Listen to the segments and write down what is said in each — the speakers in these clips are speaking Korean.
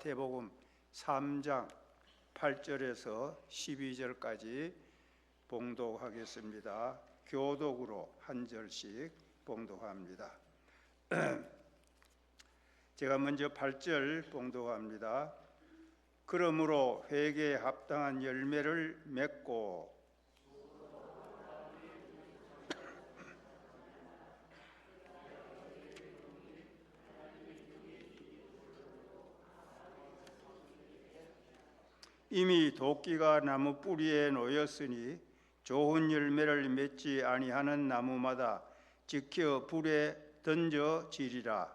마태복음 3장 8절에서 12절까지 봉독하겠습니다. 교독으로 한 절씩 봉독합니다. 제가 먼저 8절 봉독합니다. 그러므로 회개에 합당한 열매를 맺고 이미 도끼가 나무 뿌리에 놓였으니 좋은 열매를 맺지 아니하는 나무마다 지켜 불에 던져지리라.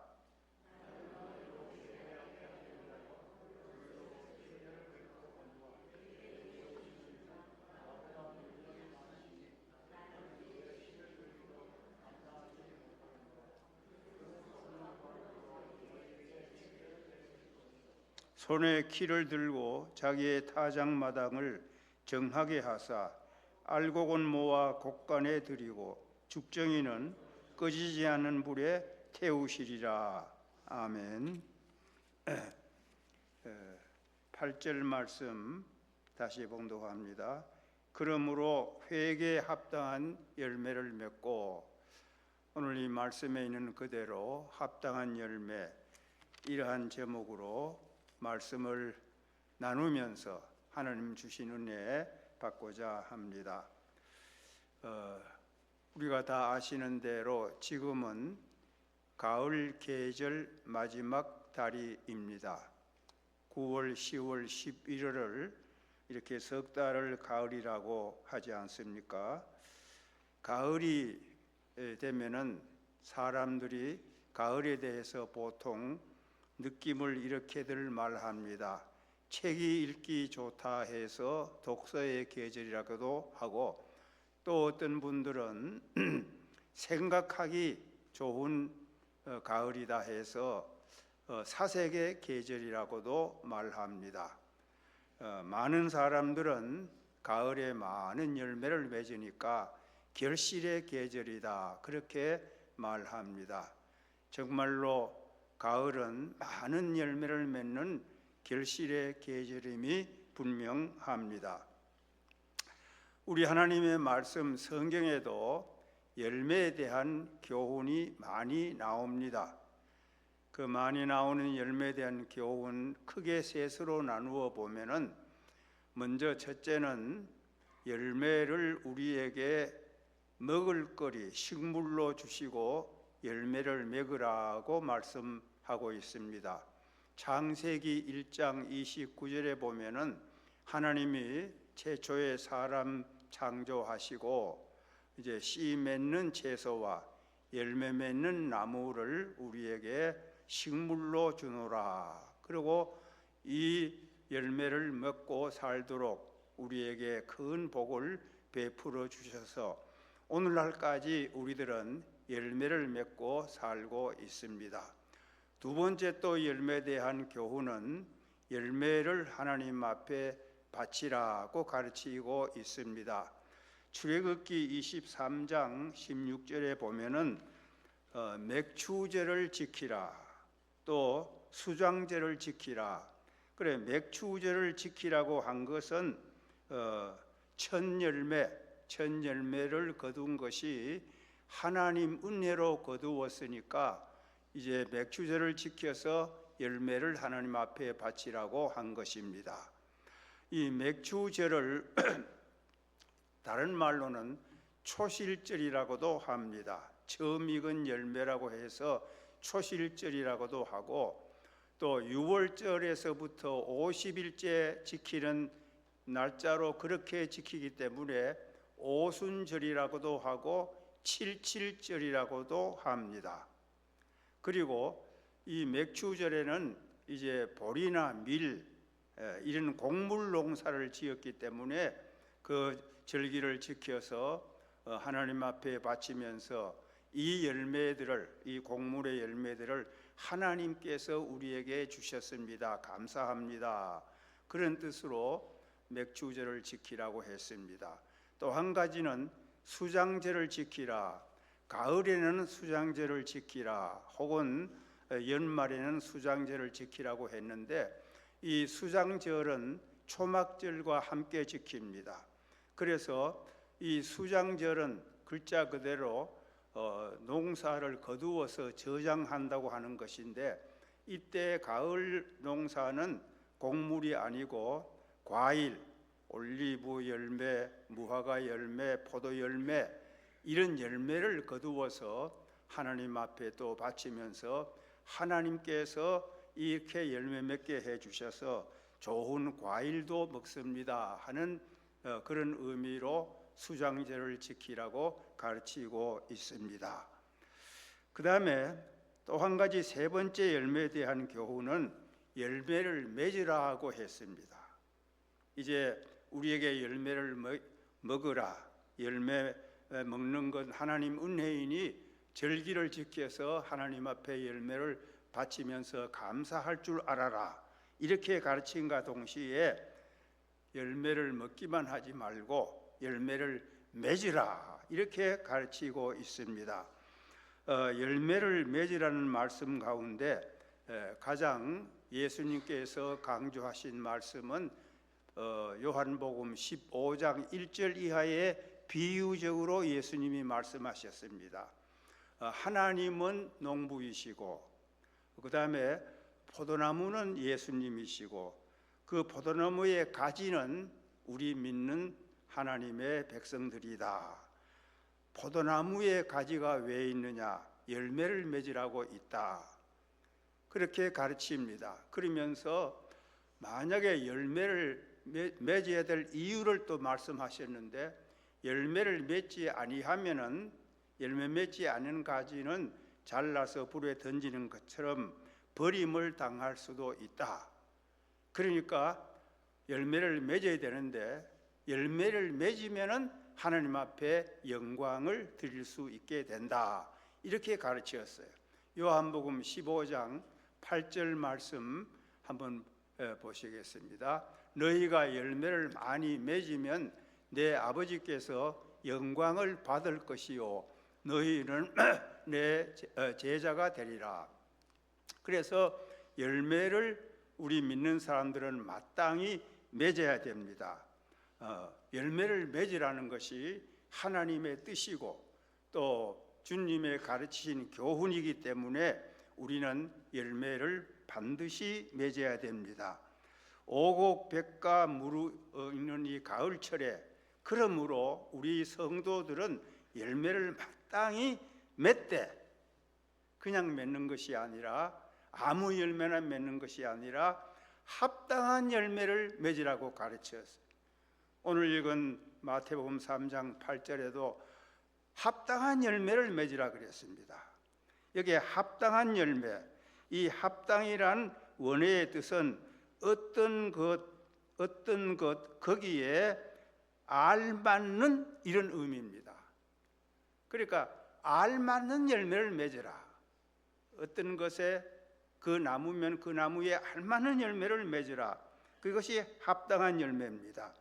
손에 키를 들고 자기의 타작마당을 정하게 하사 알곡은 모아 곡간에 들이고 죽정이는 꺼지지 않는 불에 태우시리라. 아멘. 8절 말씀 다시 봉독합니다. 그러므로 회개에 합당한 열매를 맺고, 오늘 이 말씀에 있는 그대로 합당한 열매, 이러한 제목으로 말씀을 나누면서 하나님 주신 은혜 받고자 합니다. 우리가 다 아시는 대로 지금은 가을 계절 마지막 달입니다. 9월, 10월, 11월을 이렇게 석 달을 가을이라고 하지 않습니까? 가을이 되면은 사람들이 가을에 대해서 보통 느낌을 이렇게들 말합니다. 책이 읽기 좋다 해서 독서의 계절이라고도 하고, 또 어떤 분들은 생각하기 좋은 가을이다 해서 사색의 계절이라고도 말합니다. 많은 사람들은 가을에 많은 열매를 맺으니까 결실의 계절이다, 그렇게 말합니다. 정말로 가을은 많은 열매를 맺는 결실의 계절임이 분명합니다. 우리 하나님의 말씀 성경에도 열매에 대한 교훈이 많이 나옵니다. 그 많이 나오는 열매에 대한 교훈 크게 셋으로 나누어 보면은, 먼저 첫째는 열매를 우리에게 먹을거리, 식물로 주시고 열매를 맺으라고 말씀하고 있습니다. 창세기 1장 29절에 보면은 하나님이 최초의 사람 창조하시고 이제 씨 맺는 채소와 열매 맺는 나무를 우리에게 식물로 주노라. 그리고 이 열매를 먹고 살도록 우리에게 큰 복을 베풀어 주셔서 오늘날까지 우리들은 열매를 맺고 살고 있습니다. 두 번째 또 열매에 대한 교훈은 열매를 하나님 앞에 바치라고 가르치고 있습니다. 출애굽기 23장 16절에 보면은 맥추제를 지키라, 또 수장제를 지키라. 그래, 맥추제를 지키라고 한 것은 첫 열매를 거둔 것이 하나님 은혜로 거두었으니까 이제 맥추제를 지켜서 열매를 하나님 앞에 바치라고 한 것입니다. 이 맥추제를 다른 말로는 초실절이라고도 합니다. 처음 익은 열매라고 해서 초실절이라고도 하고, 또 6월절에서부터 50일째 지키는 날짜로 그렇게 지키기 때문에 오순절이라고도 하고 77절이라고도 합니다. 그리고 이 맥추절에는 이제 보리나 밀 이런 곡물 농사를 지었기 때문에 그 절기를 지켜서 하나님 앞에 바치면서 이 열매들을, 이 곡물의 열매들을 하나님께서 우리에게 주셨습니다. 감사합니다. 그런 뜻으로 맥추절을 지키라고 했습니다. 또 한 가지는 수장제를 지키라. 가을에는 수장제를 지키라, 혹은 연말에는 수장제를 지키라고 했는데, 이 수장절은 초막절과 함께 지킵니다. 그래서 이 수장절은 글자 그대로 농사를 거두어서 저장한다고 하는 것인데, 이때 가을 농사는 곡물이 아니고 과일, 올리브 열매, 무화과 열매, 포도 열매, 이런 열매를 거두어서 하나님 앞에 또 바치면서 하나님께서 이렇게 열매 맺게 해주셔서 좋은 과일도 먹습니다 하는 그런 의미로 수장절을 지키라고 가르치고 있습니다. 그 다음에 또 한 가지, 세 번째 열매에 대한 교훈은 열매를 맺으라고 했습니다. 이제 우리에게 열매를 먹으라, 열매 먹는 건 하나님 은혜이니 절기를 지켜서 하나님 앞에 열매를 바치면서 감사할 줄 알아라, 이렇게 가르침과 동시에 열매를 먹기만 하지 말고 열매를 맺으라, 이렇게 가르치고 있습니다. 열매를 맺으라는 말씀 가운데 가장 예수님께서 강조하신 말씀은 요한복음 15장 1절 이하에 비유적으로 예수님이 말씀하셨습니다. 하나님은 농부이시고, 그 다음에 포도나무는 예수님이시고, 그 포도나무의 가지는 우리 믿는 하나님의 백성들이다. 포도나무의 가지가 왜 있느냐? 열매를 맺으라고 있다, 그렇게 가르칩니다. 그러면서 만약에 열매를 맺어야 될 이유를 또 말씀하셨는데, 열매를 맺지 아니하면은, 열매 맺지 않은 가지는 잘라서 불에 던지는 것처럼 버림을 당할 수도 있다. 그러니까 열매를 맺어야 되는데, 열매를 맺으면은 하나님 앞에 영광을 드릴 수 있게 된다, 이렇게 가르치었어요. 요한복음 15장 8절 말씀 한번 보시겠습니다. 너희가 열매를 많이 맺으면 내 아버지께서 영광을 받을 것이요 너희는 내 제자가 되리라. 그래서 열매를 우리 믿는 사람들은 마땅히 맺어야 됩니다. 열매를 맺으라는 것이 하나님의 뜻이고 또 주님의 가르치신 교훈이기 때문에 우리는 열매를 반드시 맺어야 됩니다. 오곡백과 무르익는 이 가을철에, 그러므로 우리 성도들은 열매를 마땅히 맺되, 그냥 맺는 것이 아니라, 아무 열매나 맺는 것이 아니라 합당한 열매를 맺으라고 가르쳤어요. 오늘 읽은 마태복음 3장 8절에도 합당한 열매를 맺으라 그랬습니다. 여기에 합당한 열매, 이 합당이란 원어의 뜻은 어떤 것 거기에 알맞는, 이런 의미입니다. 그러니까 알맞는 열매를 맺으라. 어떤 것에, 그 나무면 그 나무에 알맞는 열매를 맺으라. 그것이 합당한 열매입니다.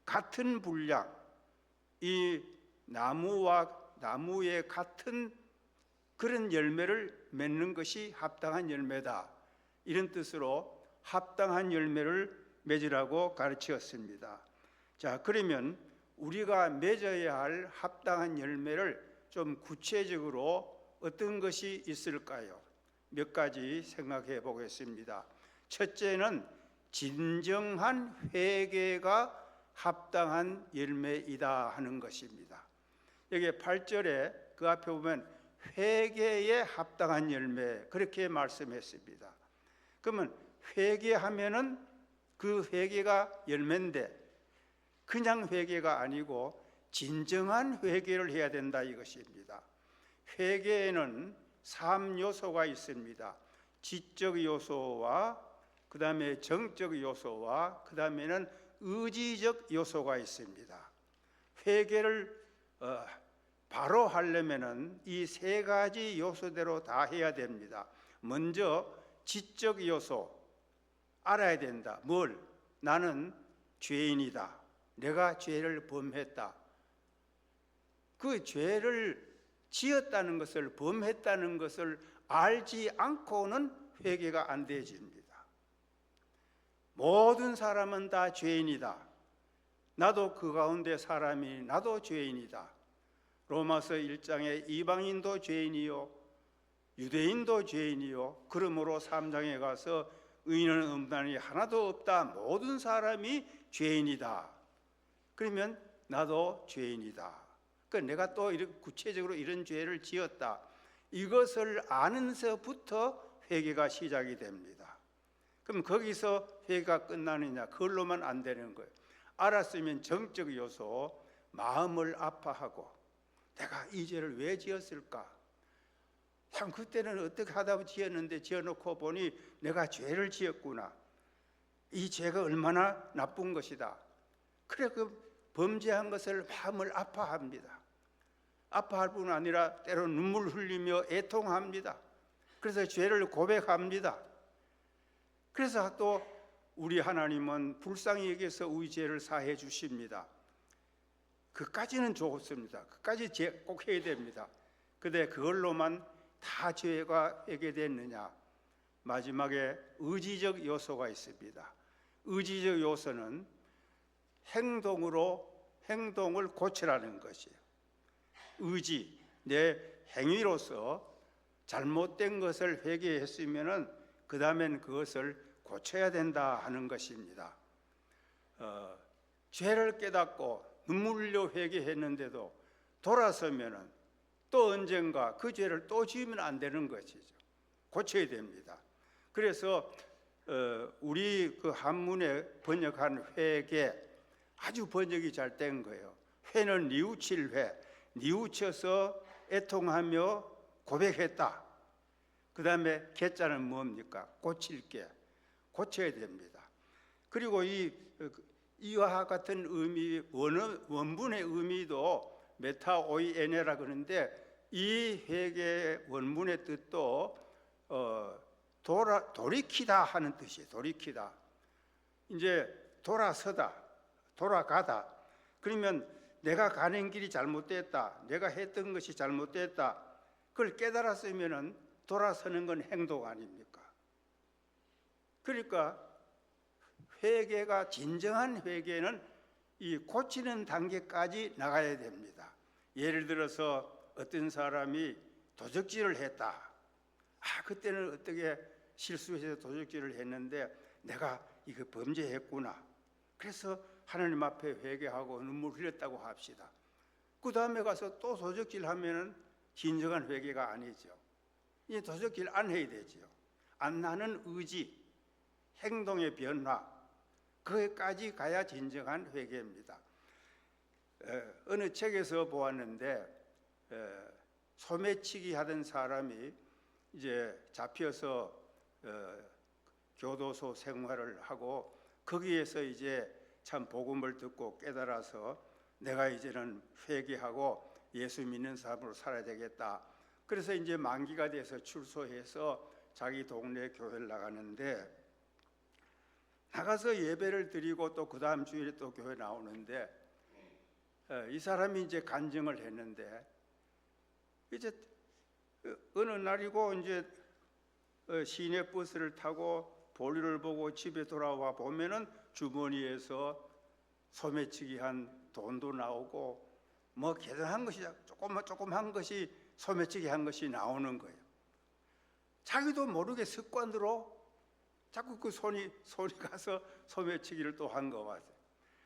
같은 분량, 이 나무와 나무의 같은 그런 열매를 맺는 것이 합당한 열매다, 이런 뜻으로 합당한 열매를 맺으라고 가르치었습니다. 자, 그러면 우리가 맺어야 할 합당한 열매를 좀 구체적으로 어떤 것이 있을까요? 몇 가지 생각해 보겠습니다. 첫째는 진정한 회개가 합당한 열매이다 하는 것입니다. 여기 8절에 그 앞에 보면 회개에 합당한 열매, 그렇게 말씀했습니다. 그러면 회개하면은 그 회개가 열매인데, 그냥 회개가 아니고 진정한 회개를 해야 된다, 이것입니다. 회개에는 3요소가 있습니다. 지적 요소와 그 다음에 정적 요소와 그 다음에는 의지적 요소가 있습니다. 회개를 바로 하려면은 이 세 가지 요소대로 다 해야 됩니다. 먼저 지적 요소 알아야 된다. 뭘? 나는 죄인이다. 내가 죄를 범했다. 그 죄를 지었다는 것을, 범했다는 것을 알지 않고는 회개가 안 되집니다. 모든 사람은 다 죄인이다. 나도 그 가운데 사람이 나도 죄인이다. 로마서 1장에 이방인도 죄인이요 유대인도 죄인이요 그러므로 3장에 가서 의인은 없나니 하나도 없다. 모든 사람이 죄인이다. 그러면 나도 죄인이다. 그러니까 내가 또 구체적으로 이런 죄를 지었다. 이것을 아는서부터 회개가 시작이 됩니다. 그럼 거기서 회개가 끝나느냐? 그걸로만 안 되는 거예요. 알았으면 정적 요소, 마음을 아파하고 내가 이 죄를 왜 지었을까? 참 그때는 어떻게 하다 지었는데 지어놓고 보니 내가 죄를 지었구나. 이 죄가 얼마나 나쁜 것이다. 그래 그 범죄한 것을 마음을 아파합니다. 아파할 뿐 아니라 때로 눈물 흘리며 애통합니다. 그래서 죄를 고백합니다. 그래서 또 우리 하나님은 불쌍히 여기서 우리 죄를 사해 주십니다. 그까지는 좋습니다. 그까지 꼭 해야 됩니다. 근데 그걸로만 다 죄가 해결됐느냐? 마지막에 의지적 요소가 있습니다. 의지적 요소는 행동을 고치라는 것이에요. 의지, 내 행위로서 잘못된 것을 회개했으면은 그 다음엔 그것을 고쳐야 된다 하는 것입니다. 죄를 깨닫고 눈물 흘려 회개했는데도 돌아서면은 또 언젠가 그 죄를 또 지으면 안 되는 것이죠. 고쳐야 됩니다. 그래서 우리 그 한문에 번역한 회개 아주 번역이 잘 된 거예요. 회는 뉘우칠 회, 뉘우쳐서 애통하며 고백했다. 그 다음에 개자는 뭡니까? 고칠 게, 고쳐야 됩니다. 그리고 이와 같은 의미, 원문의 의미도 메타오이에네라 그러는데 이 회개의 원문의 뜻도 돌이키다 하는 뜻이에요. 돌이키다. 이제 돌아서다, 돌아가다. 그러면 내가 가는 길이 잘못됐다. 내가 했던 것이 잘못됐다. 그걸 깨달았으면은 돌아서는 건 행동 아닙니까? 그러니까 회개가 진정한 회개는 이 고치는 단계까지 나가야 됩니다. 예를 들어서 어떤 사람이 도적질을 했다. 그때는 어떻게 실수해서 도적질을 했는데 내가 이거 범죄했구나. 그래서 하나님 앞에 회개하고 눈물 흘렸다고 합시다. 그 다음에 가서 또 도적질 하면은 진정한 회개가 아니죠. 이 도적질 안 해야 되죠. 안 나는 의지, 행동의 변화, 거기까지 가야 진정한 회개입니다. 어느 책에서 보았는데 소매치기 하던 사람이 이제 잡혀서 교도소 생활을 하고 거기에서 이제 참 복음을 듣고 깨달아서 내가 이제는 회개하고 예수 믿는 사람으로 살아야 되겠다. 그래서 이제 만기가 돼서 출소해서 자기 동네 교회를 나가는데 나가서 예배를 드리고 또 그 다음 주일에 또 교회 나오는데 이 사람이 이제 간증을 했는데 이제 어느 날이고 이제 시내 버스를 타고 볼일을 보고 집에 돌아와 보면은 주머니에서 소매치기 한 돈도 나오고 뭐 계산한 것이 조그만 것이 소매치기 한 것이 나오는 거예요. 자기도 모르게 습관으로 자꾸 그 손이 가서 소매치기를 또 한 거 같아요.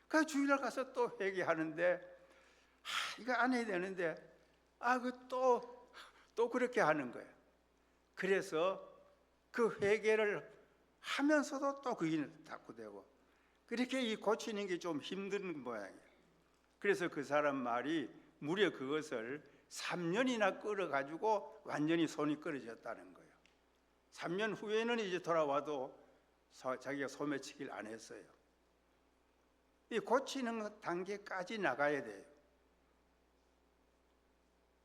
그래서 주일날 가서 또 회개하는데 이거 안 해야 되는데 또 그렇게 하는 거예요. 그래서 그 회개를 하면서도 또 그게 자꾸 되고 그렇게 이 고치는 게 좀 힘든 모양이에요. 그래서 그 사람 말이 무려 그것을 3년이나 끌어가지고 완전히 손이 끊어졌다는 거예요. 3년 후에는 이제 돌아와도 자기가 소매치기를 안 했어요. 이 고치는 단계까지 나가야 돼요.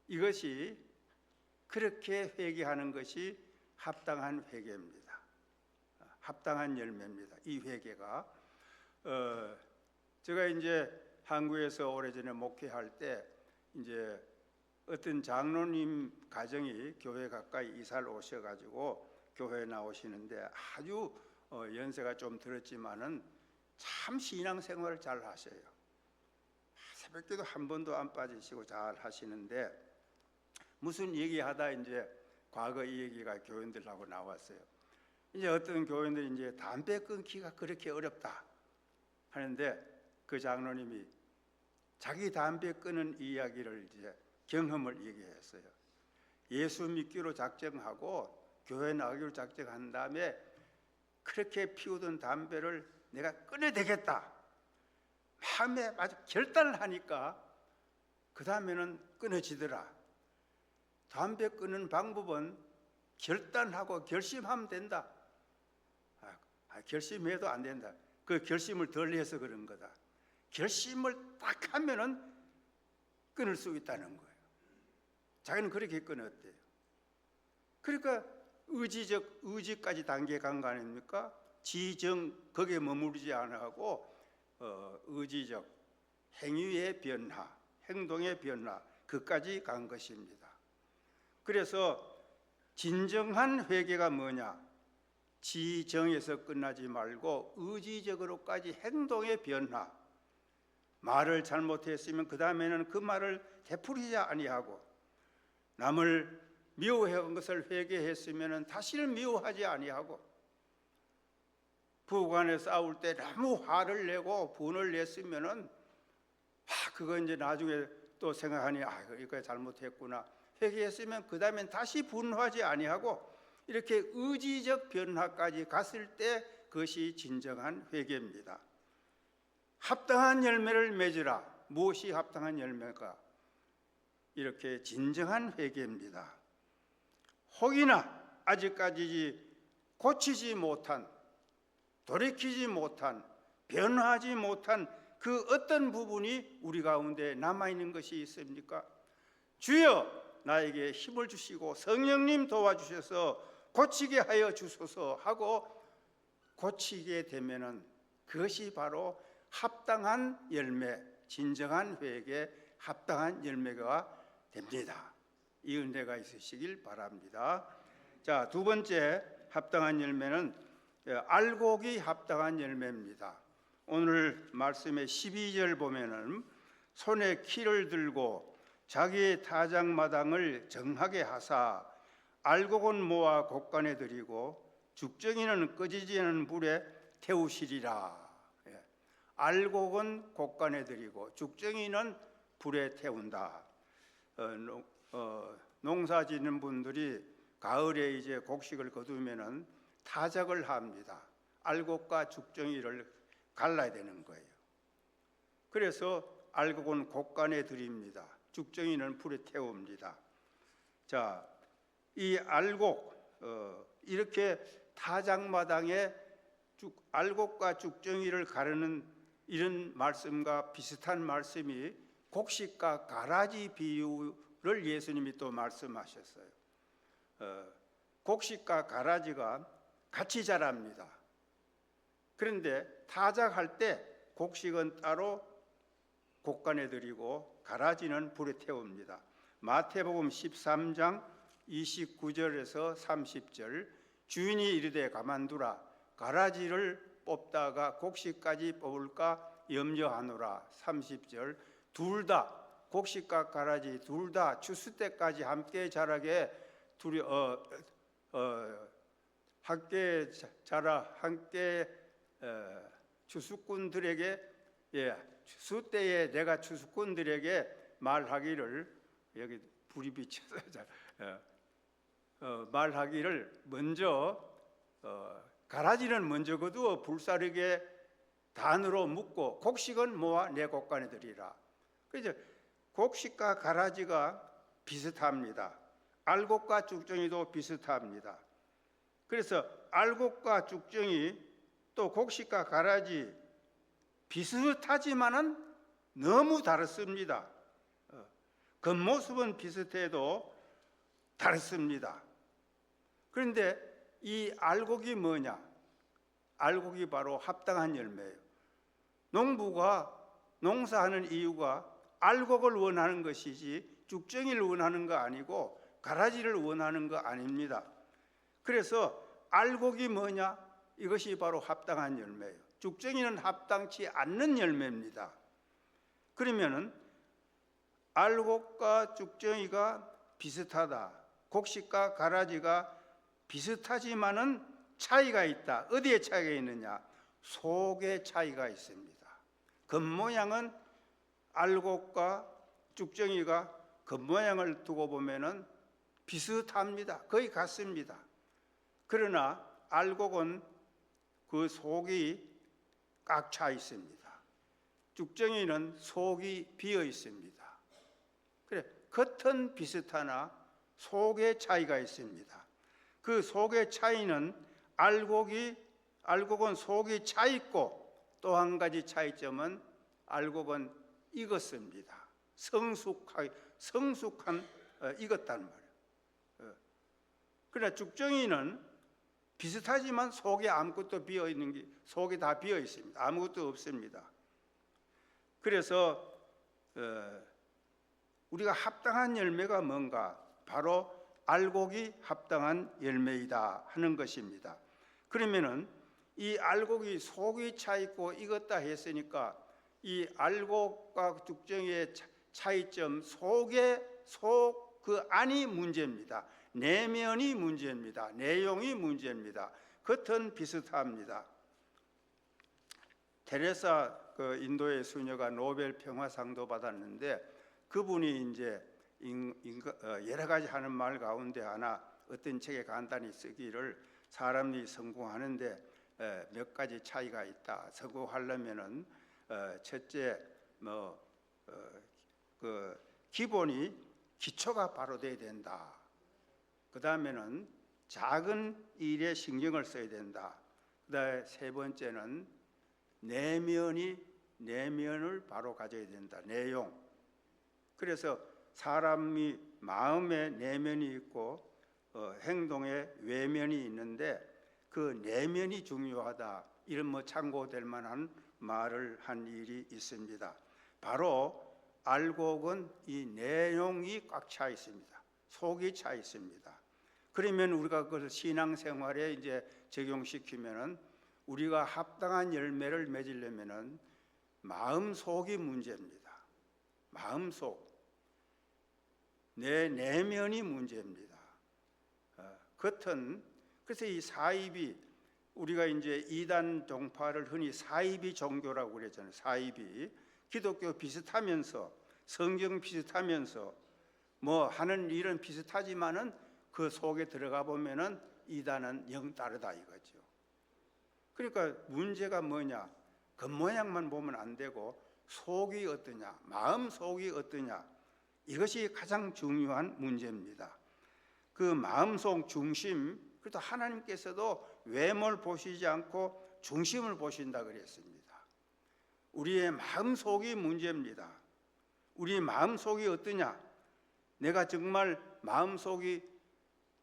이것이 그렇게 회개하는 것이 합당한 회개입니다. 합당한 열매입니다. 이 회개가 제가 이제 한국에서 오래전에 목회할 때 이제 어떤 장로님 가정이 교회 가까이 이사를 오셔가지고 교회에 나오시는데 아주 연세가 좀 들었지만은 참 신앙생활을 잘 하셔요. 새벽기도 한 번도 안 빠지시고 잘 하시는데, 무슨 얘기하다 이제 과거 이 얘기가 교인들하고 나왔어요. 이제 어떤 교인들이 이제 담배 끊기가 그렇게 어렵다 하는데, 그 장로님이 자기 담배 끊은 이야기를 이제 경험을 얘기했어요. 예수 믿기로 작정하고 교회 나가기로 작정한 다음에 그렇게 피우던 담배를 내가 끊어야 되겠다 마음에 아주 결단을 하니까 그 다음에는 끊어지더라. 담배 끊는 방법은 결단하고 결심하면 된다. 결심해도 안 된다. 그 결심을 덜 해서 그런 거다. 결심을 딱 하면은 끊을 수 있다는 거예요. 자기는 그렇게 끊었대요. 그러니까 의지까지 단계 간 거 아닙니까? 지정 거기에 머무르지 않아하고 의지적 행위의 변화, 행동의 변화, 그까지 간 것입니다. 그래서 진정한 회개가 뭐냐? 지정에서 끝나지 말고 의지적으로까지 행동의 변화. 말을 잘못했으면 그 다음에는 그 말을 되풀이지 아니하고, 남을 미워한 것을 회개했으면 다시는 미워하지 아니하고, 부부간에 싸울 때 너무 화를 내고 분을 냈으면은 그거 이제 나중에 또 생각하니 이거 잘못했구나 회개했으면 그 다음엔 다시 분노하지 아니하고, 이렇게 의지적 변화까지 갔을 때 그것이 진정한 회개입니다. 합당한 열매를 맺으라. 무엇이 합당한 열매가? 이렇게 진정한 회개입니다. 혹이나 아직까지 고치지 못한, 돌이키지 못한, 변화하지 못한 그 어떤 부분이 우리 가운데 남아있는 것이 있습니까? 주여 나에게 힘을 주시고 성령님 도와주셔서 고치게 하여 주소서 하고 고치게 되면은 그것이 바로 합당한 열매, 진정한 회개에 합당한 열매가 됩니다. 이 은혜가 있으시길 바랍니다. 자, 두 번째 합당한 열매는 알곡이 합당한 열매입니다. 오늘 말씀의 12절 보면은 손에 키를 들고 자기의 타작마당을 정하게 하사 알곡은 모아 곡간에 들이고 죽정이는 꺼지지 않는 불에 태우시리라. 알곡은 곡간에 들이고 죽정이는 불에 태운다. 농사 짓는 분들이 가을에 이제 곡식을 거두면은 타작을 합니다. 알곡과 죽정이를 갈라야 되는 거예요. 그래서 알곡은 곡간에 들입니다. 죽정이는 불에 태웁니다. 자, 이 알곡 이렇게 타작마당에 알곡과 죽정이를 가르는 이런 말씀과 비슷한 말씀이 곡식과 가라지 비유를 예수님이 또 말씀하셨어요. 곡식과 가라지가 같이 자랍니다. 그런데 타작할 때 곡식은 따로 곡간에 들이고 가라지는 불에 태웁니다. 마태복음 13장 29절에서 30절, 주인이 이르되 가만두라, 가라지를 뽑다가 곡식까지 뽑을까 염려하노라. 30절, 둘 다 곡식과 가라지 둘 다 추수 때까지 함께 자라게 함께 자라 함께 추수꾼들에게 추수 때에 내가 추수꾼들에게 말하기를, 여기 불이 비쳐서 말하기를 먼저 가라지는 먼저 거두어 불사르게 단으로 묶고 곡식은 모아 내 곡간에 들이라. 그래서 곡식과 가라지가 비슷합니다. 알곡과 죽정이도 비슷합니다. 그래서 알곡과 죽정이 또 곡식과 가라지 비슷하지만은 너무 다릅니다. 겉모습은 비슷해도 다릅니다. 그런데 이 알곡이 뭐냐? 알곡이 바로 합당한 열매예요. 농부가 농사하는 이유가 알곡을 원하는 것이지 죽정이를 원하는 거 아니고 가라지를 원하는 거 아닙니다. 그래서 알곡이 뭐냐? 이것이 바로 합당한 열매예요. 쭉정이는 합당치 않는 열매입니다. 그러면은 알곡과 쭉정이가 비슷하다, 곡식과 가라지가 비슷하지만은 차이가 있다. 어디에 차이가 있느냐? 속에 차이가 있습니다. 겉모양은 알곡과 쭉정이가 겉모양을 두고 보면은 비슷합니다. 거의 같습니다. 그러나 알곡은 그 속이 꽉 차 있습니다. 쭉정이는 속이 비어 있습니다. 그래, 겉은 비슷하나 속에 차이가 있습니다. 그 속의 차이는 알곡은 속이 차 있고, 또 한 가지 차이점은 알곡은 익었습니다. 성숙한 익었단 말이에요. 그러나 쭉정이는 비슷하지만 속에 아무것도 비어 있는 게, 속이 다 비어 있습니다. 아무것도 없습니다. 그래서 우리가 합당한 열매가 뭔가? 바로 알곡이 합당한 열매이다 하는 것입니다. 그러면은 이 알곡이 속이 차 있고 익었다 했으니까 이 알곡과 쭉정이의 차이점, 속 그 안이 문제입니다. 내면이 문제입니다. 내용이 문제입니다. 겉은 비슷합니다. 테레사 인도의 수녀가 노벨 평화상도 받았는데, 그분이 이제 여러 가지 하는 말 가운데 하나, 어떤 책에 간단히 쓰기를, 사람이 성공하는데 몇 가지 차이가 있다. 성공하려면은 첫째 기본이 기초가 바로 돼야 된다. 그 다음에는 작은 일에 신경을 써야 된다. 그다음에 세 번째는 내면을 바로 가져야 된다. 내용. 그래서 사람이 마음에 내면이 있고 행동에 외면이 있는데, 그 내면이 중요하다. 이런 참고될 만한 말을 한 일이 있습니다. 바로 알곡은 이 내용이 꽉 차 있습니다. 속이 차 있습니다. 그러면 우리가 그걸 신앙생활에 이제 적용시키면은, 우리가 합당한 열매를 맺으려면은 마음속이 문제입니다. 마음속, 내 내면이 문제입니다. 겉은, 그래서 이 사이비, 우리가 이제 이단 종파를 흔히 사이비 종교라고 그랬잖아요. 사이비, 기독교 비슷하면서, 성경 비슷하면서, 하는 일은 비슷하지만은 그 속에 들어가 보면은 이단은 영 다르다 이거죠. 그러니까 문제가 뭐냐? 겉모양만 보면 안 되고 속이 어떠냐, 마음 속이 어떠냐, 이것이 가장 중요한 문제입니다. 그 마음속 중심, 그래도 하나님께서도 외모를 보시지 않고 중심을 보신다 그랬습니다. 우리의 마음속이 문제입니다. 우리 마음속이 어떠냐? 내가 정말 마음속이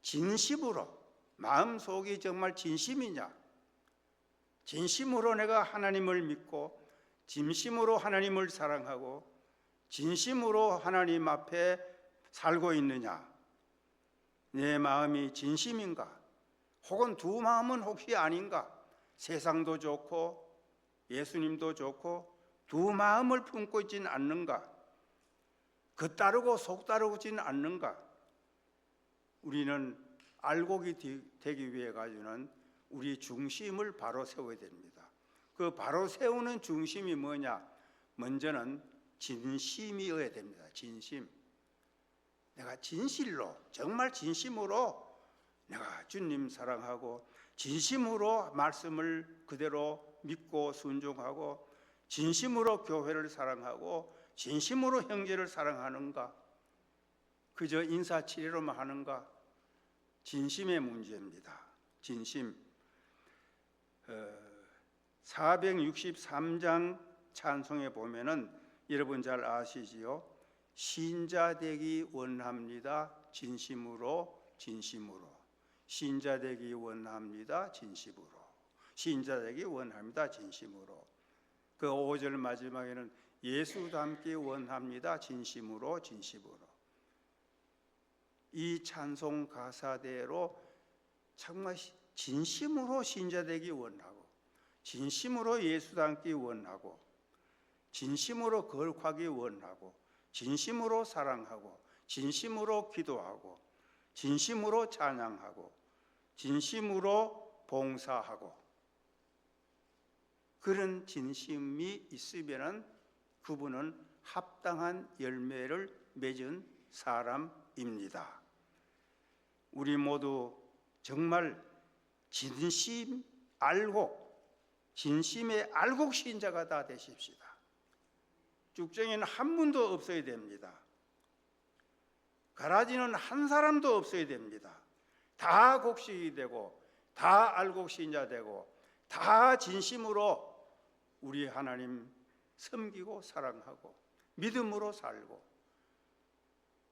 진심으로, 마음속이 정말 진심이냐? 진심으로 내가 하나님을 믿고 진심으로 하나님을 사랑하고 진심으로 하나님 앞에 살고 있느냐? 내 마음이 진심인가? 혹은 두 마음은 혹시 아닌가? 세상도 좋고 예수님도 좋고 두 마음을 품고 있지는 않는가? 겉 따르고 속 따르지는 않는가? 우리는 알곡이 되기 위해 가지고는 우리 중심을 바로 세워야 됩니다. 그 바로 세우는 중심이 뭐냐? 먼저는 진심이어야 됩니다. 진심. 내가 진실로, 정말 진심으로 내가 주님 사랑하고 진심으로 말씀을 그대로 믿고 순종하고 진심으로 교회를 사랑하고 진심으로 형제를 사랑하는가? 그저 인사치레로만 하는가? 진심의 문제입니다. 진심. 463장 찬송에 보면은 여러분 잘 아시지요? 신자 되기 원합니다. 진심으로 진심으로. 신자 되기 원합니다. 진심으로. 신자 되기 원합니다. 진심으로. 그 5절 마지막에는 예수 닮기 원합니다. 진심으로 진심으로. 이 찬송 가사대로 정말 진심으로 신자되기 원하고, 진심으로 예수 닮기 원하고, 진심으로 거룩하기 원하고, 진심으로 사랑하고, 진심으로 기도하고, 진심으로 찬양하고, 진심으로 봉사하고, 그런 진심이 있으면 그분은 합당한 열매를 맺은 사람입니다. 우리 모두 정말 진심 알고, 진심의 알곡 신자가 다 되십시다. 쭉정이는 한 분도 없어야 됩니다. 가라지는 한 사람도 없어야 됩니다. 다 곡식이 되고, 다 알곡 신자 되고, 다 진심으로 우리 하나님 섬기고 사랑하고, 믿음으로 살고,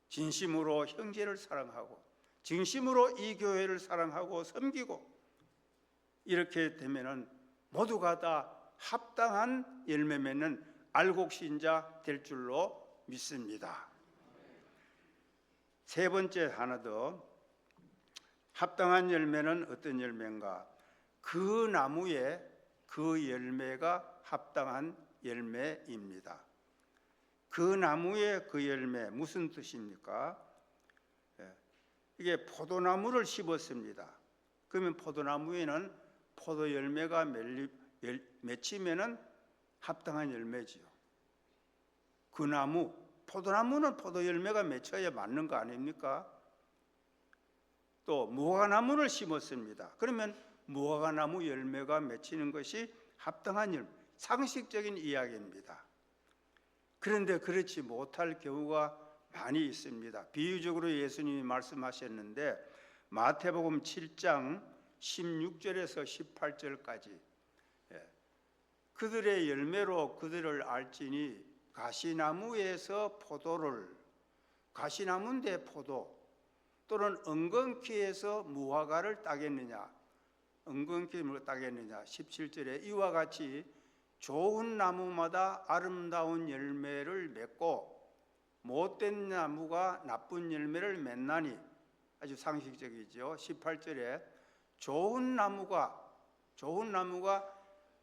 진심으로 형제를 사랑하고, 진심으로 이 교회를 사랑하고 섬기고, 이렇게 되면은 모두가 다 합당한 열매 맺는 알곡 신자 될 줄로 믿습니다. 세 번째 하나 더, 합당한 열매는 어떤 열매인가? 그 나무에 그 열매가 합당한 열매입니다. 그 나무의 그 열매, 무슨 뜻입니까? 이게 포도나무를 심었습니다. 그러면 포도나무에는 포도 열매가 맺히면은 합당한 열매지요. 그 나무, 포도나무는 포도 열매가 맺혀야 맞는 거 아닙니까? 또 무화과나무를 심었습니다. 그러면 무화과나무 열매가 맺히는 것이 합당한 열매, 상식적인 이야기입니다. 그런데 그렇지 못할 경우가 많이 있습니다. 비유적으로 예수님이 말씀하셨는데 마태복음 7장 16절에서 18절까지 그들의 열매로 그들을 알지니 가시나무에서 포도를, 가시나무인데 포도, 또는 엉겅퀴에서 무화과를 따겠느냐, 엉겅퀴를 따겠느냐. 17절에 이와 같이 좋은 나무마다 아름다운 열매를 맺고 못된 나무가 나쁜 열매를 맺나니, 아주 상식적이죠. 18절에 좋은 나무가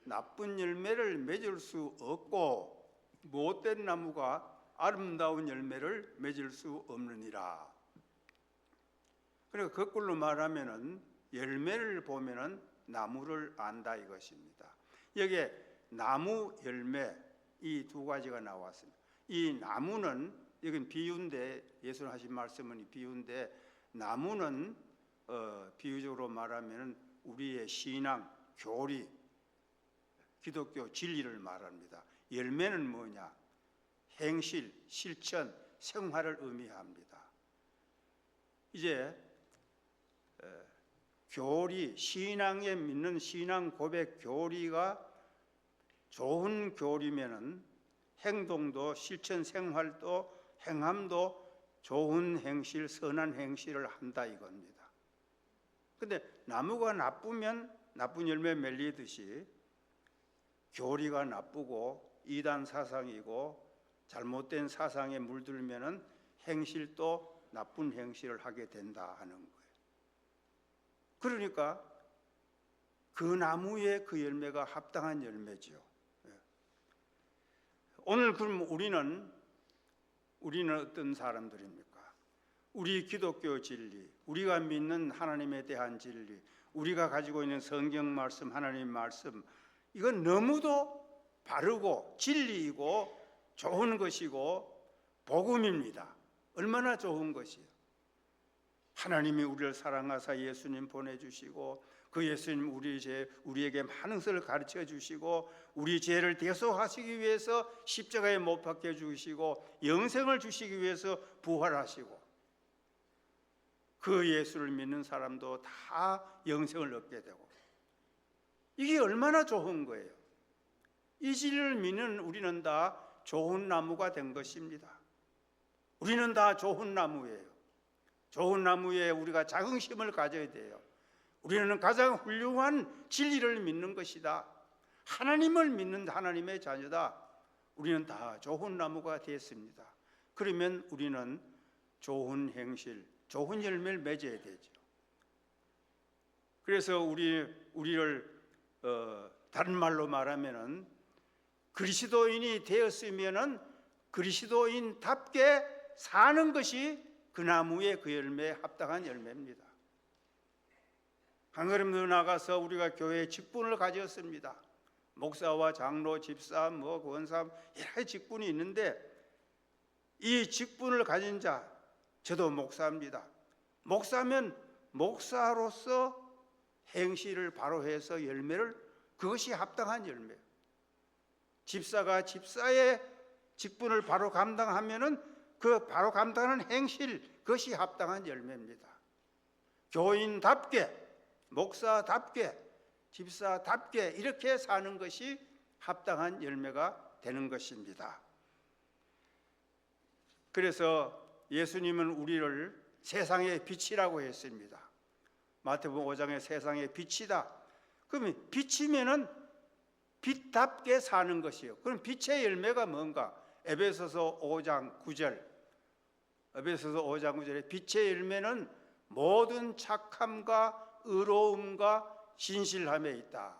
나쁜 열매를 맺을 수 없고 못된 나무가 아름다운 열매를 맺을 수 없느니라. 그러니까 거꾸로 말하면은 열매를 보면은 나무를 안다 이것입니다. 여기에 나무, 열매 이 두 가지가 나왔습니다. 이 나무는, 이건 비유인데, 예수님 하신 말씀은 비유인데, 나무는 비유적으로 말하면 우리의 신앙, 교리, 기독교 진리를 말합니다. 열매는 뭐냐? 행실, 실천, 생활을 의미합니다. 이제 교리, 신앙에 믿는 신앙 고백 교리가 좋은 교리면은 행동도, 실천 생활도, 행함도 좋은 행실, 선한 행실을 한다 이겁니다. 근데 나무가 나쁘면 나쁜 열매 맺리듯이 교리가 나쁘고 이단 사상이고 잘못된 사상에 물들면은 행실도 나쁜 행실을 하게 된다 하는 거예요. 그러니까 그 나무의 그 열매가 합당한 열매지요. 오늘 그럼 우리는 어떤 사람들입니까? 우리 기독교 진리, 우리가 믿는 하나님에 대한 진리, 우리가 가지고 있는 성경 말씀, 하나님 말씀, 이건 너무도 바르고 진리이고 좋은 것이고 복음입니다. 얼마나 좋은 것이요. 하나님이 우리를 사랑하사 예수님 보내주시고 그 예수님 우리에게 많은 것을 가르쳐 주시고 우리 죄를 대속하시기 위해서 십자가에 못 박혀 주시고 영생을 주시기 위해서 부활하시고 그 예수를 믿는 사람도 다 영생을 얻게 되고, 이게 얼마나 좋은 거예요. 이 진리를 믿는 우리는 다 좋은 나무가 된 것입니다. 우리는 다 좋은 나무예요. 좋은 나무에 우리가 자긍심을 가져야 돼요. 우리는 가장 훌륭한 진리를 믿는 것이다. 하나님을 믿는 하나님의 자녀다. 우리는 다 좋은 나무가 됐습니다. 그러면 우리는 좋은 행실, 좋은 열매를 맺어야 되죠. 그래서 우리를 다른 말로 말하면은 그리스도인이 되었으면은 그리스도인답게 사는 것이 그 나무의 그 열매에 합당한 열매입니다. 한 걸음 더 나가서 우리가 교회의 직분을 가졌습니다. 목사와 장로, 집사, 권사 여러 직분이 있는데 이 직분을 가진 자, 저도 목사입니다. 목사면 목사로서 행실을 바로 해서 열매를, 그것이 합당한 열매. 집사가 집사의 직분을 바로 감당하면은 그 바로 감당하는 행실, 그것이 합당한 열매입니다. 교인답게, 목사답게, 집사답게 이렇게 사는 것이 합당한 열매가 되는 것입니다. 그래서 예수님은 우리를 세상의 빛이라고 했습니다. 마태복음 5장에 세상의 빛이다. 그러면 빛이면은 빛답게 사는 것이요. 그럼 빛의 열매가 뭔가? 에베소서 5장 9절. 에베소서 5장 9절에 빛의 열매는 모든 착함과 의로움과 진실함에 있다.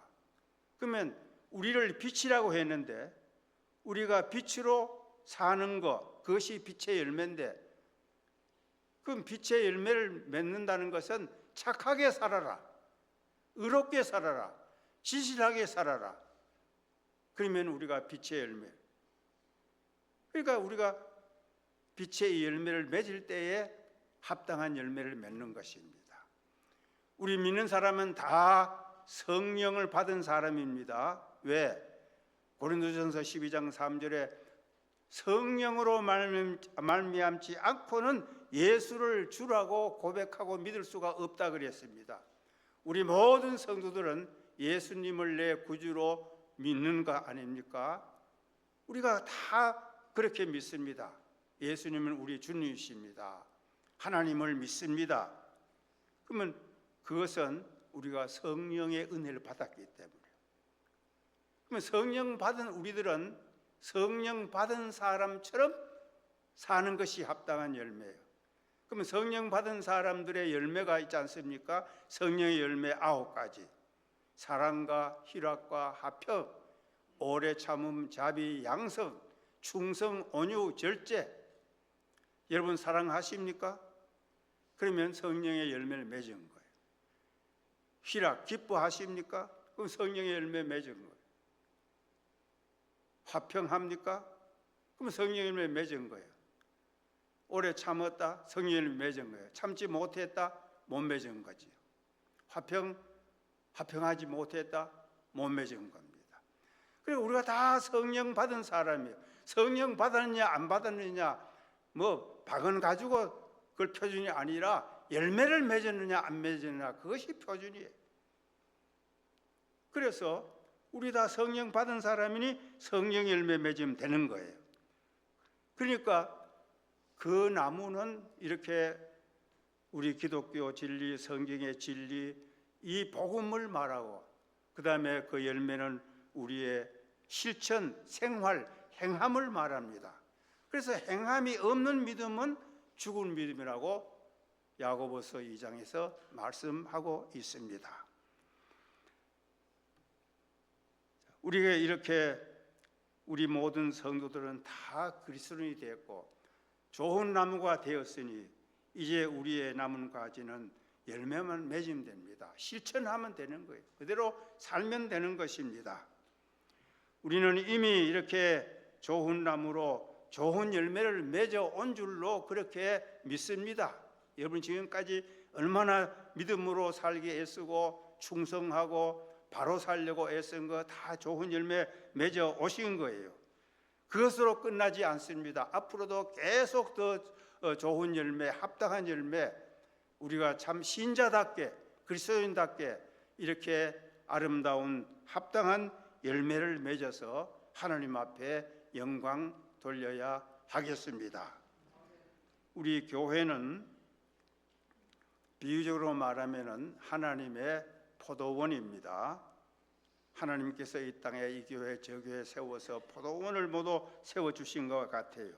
그러면 우리를 빛이라고 했는데 우리가 빛으로 사는 것, 그것이 빛의 열매인데, 그럼 빛의 열매를 맺는다는 것은 착하게 살아라, 의롭게 살아라, 진실하게 살아라. 그러면 우리가 빛의 열매, 그러니까 우리가 빛의 열매를 맺을 때에 합당한 열매를 맺는 것입니다. 우리 믿는 사람은 다 성령을 받은 사람입니다. 왜? 고린도전서 12장 3절에 성령으로 말미암지 않고는 예수를 주라고 고백하고 믿을 수가 없다 그랬습니다. 우리 모든 성도들은 예수님을 내 구주로 믿는 거 아닙니까? 우리가 다 그렇게 믿습니다. 예수님은 우리 주님이십니다. 하나님을 믿습니다. 그러면 그것은 우리가 성령의 은혜를 받았기 때문에. 그러면 성령 받은 우리들은 성령 받은 사람처럼 사는 것이 합당한 열매예요. 그러면 성령 받은 사람들의 열매가 있지 않습니까? 성령의 열매 9가지. 사랑과 희락과 화평, 오래 참음, 자비, 양성, 충성, 온유, 절제. 여러분 사랑하십니까? 그러면 성령의 열매를 맺은 거예요. 희락, 기뻐하십니까? 그럼 성령의 열매 맺은 거예요. 화평합니까? 그럼 성령의 열매 맺은 거예요. 오래 참았다? 성령의 열매 맺은 거예요. 참지 못했다? 못 맺은 거지요. 화평하지 못했다? 못 맺은 겁니다. 그리고 우리가 다 성령 받은 사람이에요. 성령 받았느냐 안 받았느냐 박은 가지고 그걸 표준이 아니라 열매를 맺었느냐 안 맺었느냐, 그것이 표준이에요. 그래서 우리 다 성령 받은 사람이니 성령 열매 맺으면 되는 거예요. 그러니까 그 나무는 이렇게 우리 기독교 진리, 성경의 진리, 이 복음을 말하고, 그 다음에 그 열매는 우리의 실천, 생활, 행함을 말합니다. 그래서 행함이 없는 믿음은 죽은 믿음이라고 야고보서 2장에서 말씀하고 있습니다. 우리가 이렇게 우리 모든 성도들은 다 그리스도인이 되었고 좋은 나무가 되었으니 이제 우리의 남은 가지는 열매만 맺으면 됩니다. 실천하면 되는 거예요. 그대로 살면 되는 것입니다. 우리는 이미 이렇게 좋은 나무로 좋은 열매를 맺어 온 줄로 그렇게 믿습니다. 여러분 지금까지 얼마나 믿음으로 살기 애쓰고 충성하고 바로 살려고 애쓴 거 다 좋은 열매 맺어 오신 거예요. 그것으로 끝나지 않습니다. 앞으로도 계속 더 좋은 열매, 합당한 열매, 우리가 참 신자답게 그리스도인답게 이렇게 아름다운 합당한 열매를 맺어서 하나님 앞에 영광 돌려야 하겠습니다. 우리 교회는 비유적으로 말하면 하나님의 포도원입니다. 하나님께서 이 땅에 이 교회 저 교회 세워서 포도원을 모두 세워주신 것 같아요.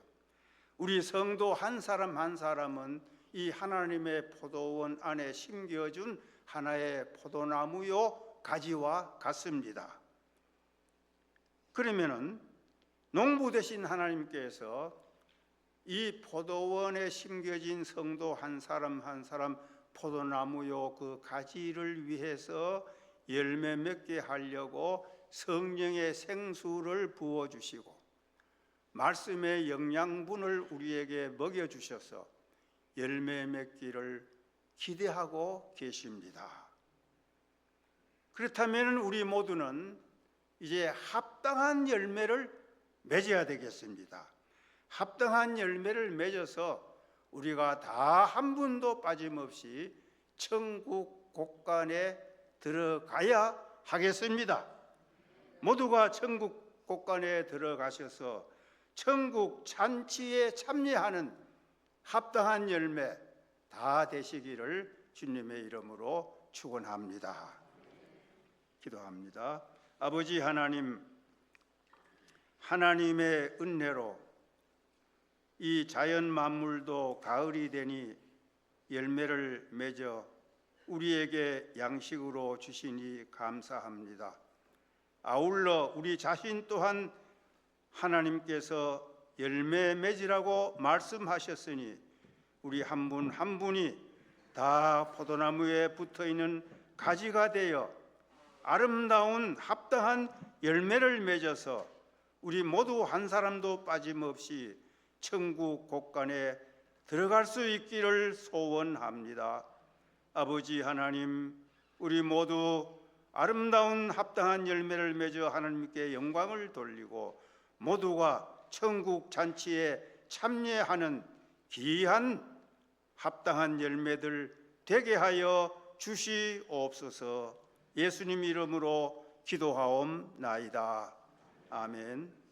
우리 성도 한 사람 한 사람은 이 하나님의 포도원 안에 심겨준 하나의 포도나무요 가지와 같습니다. 그러면은 농부 되신 하나님께서 이 포도원에 심겨진 성도 한 사람 한 사람 포도나무요 그 가지를 위해서 열매 맺게 하려고 성령의 생수를 부어주시고 말씀의 영양분을 우리에게 먹여주셔서 열매 맺기를 기대하고 계십니다. 그렇다면 우리 모두는 이제 합당한 열매를 맺어야 되겠습니다. 합당한 열매를 맺어서 우리가 다 한 분도 빠짐없이 천국 곳간에 들어가야 하겠습니다. 모두가 천국 곳간에 들어가셔서 천국 잔치에 참여하는 합당한 열매 다 되시기를 주님의 이름으로 축원합니다. 기도합니다. 아버지 하나님, 하나님의 은혜로 이 자연 만물도 가을이 되니 열매를 맺어 우리에게 양식으로 주시니 감사합니다. 아울러 우리 자신 또한 하나님께서 열매 맺으라고 말씀하셨으니 우리 한 분 한 분이 다 포도나무에 붙어있는 가지가 되어 아름다운 합당한 열매를 맺어서 우리 모두 한 사람도 빠짐없이 천국 곳간에 들어갈 수 있기를 소원합니다. 아버지 하나님, 우리 모두 아름다운 합당한 열매를 맺어 하나님께 영광을 돌리고 모두가 천국 잔치에 참여하는 귀한 합당한 열매들 되게 하여 주시옵소서. 예수님 이름으로 기도하옵나이다. 아멘.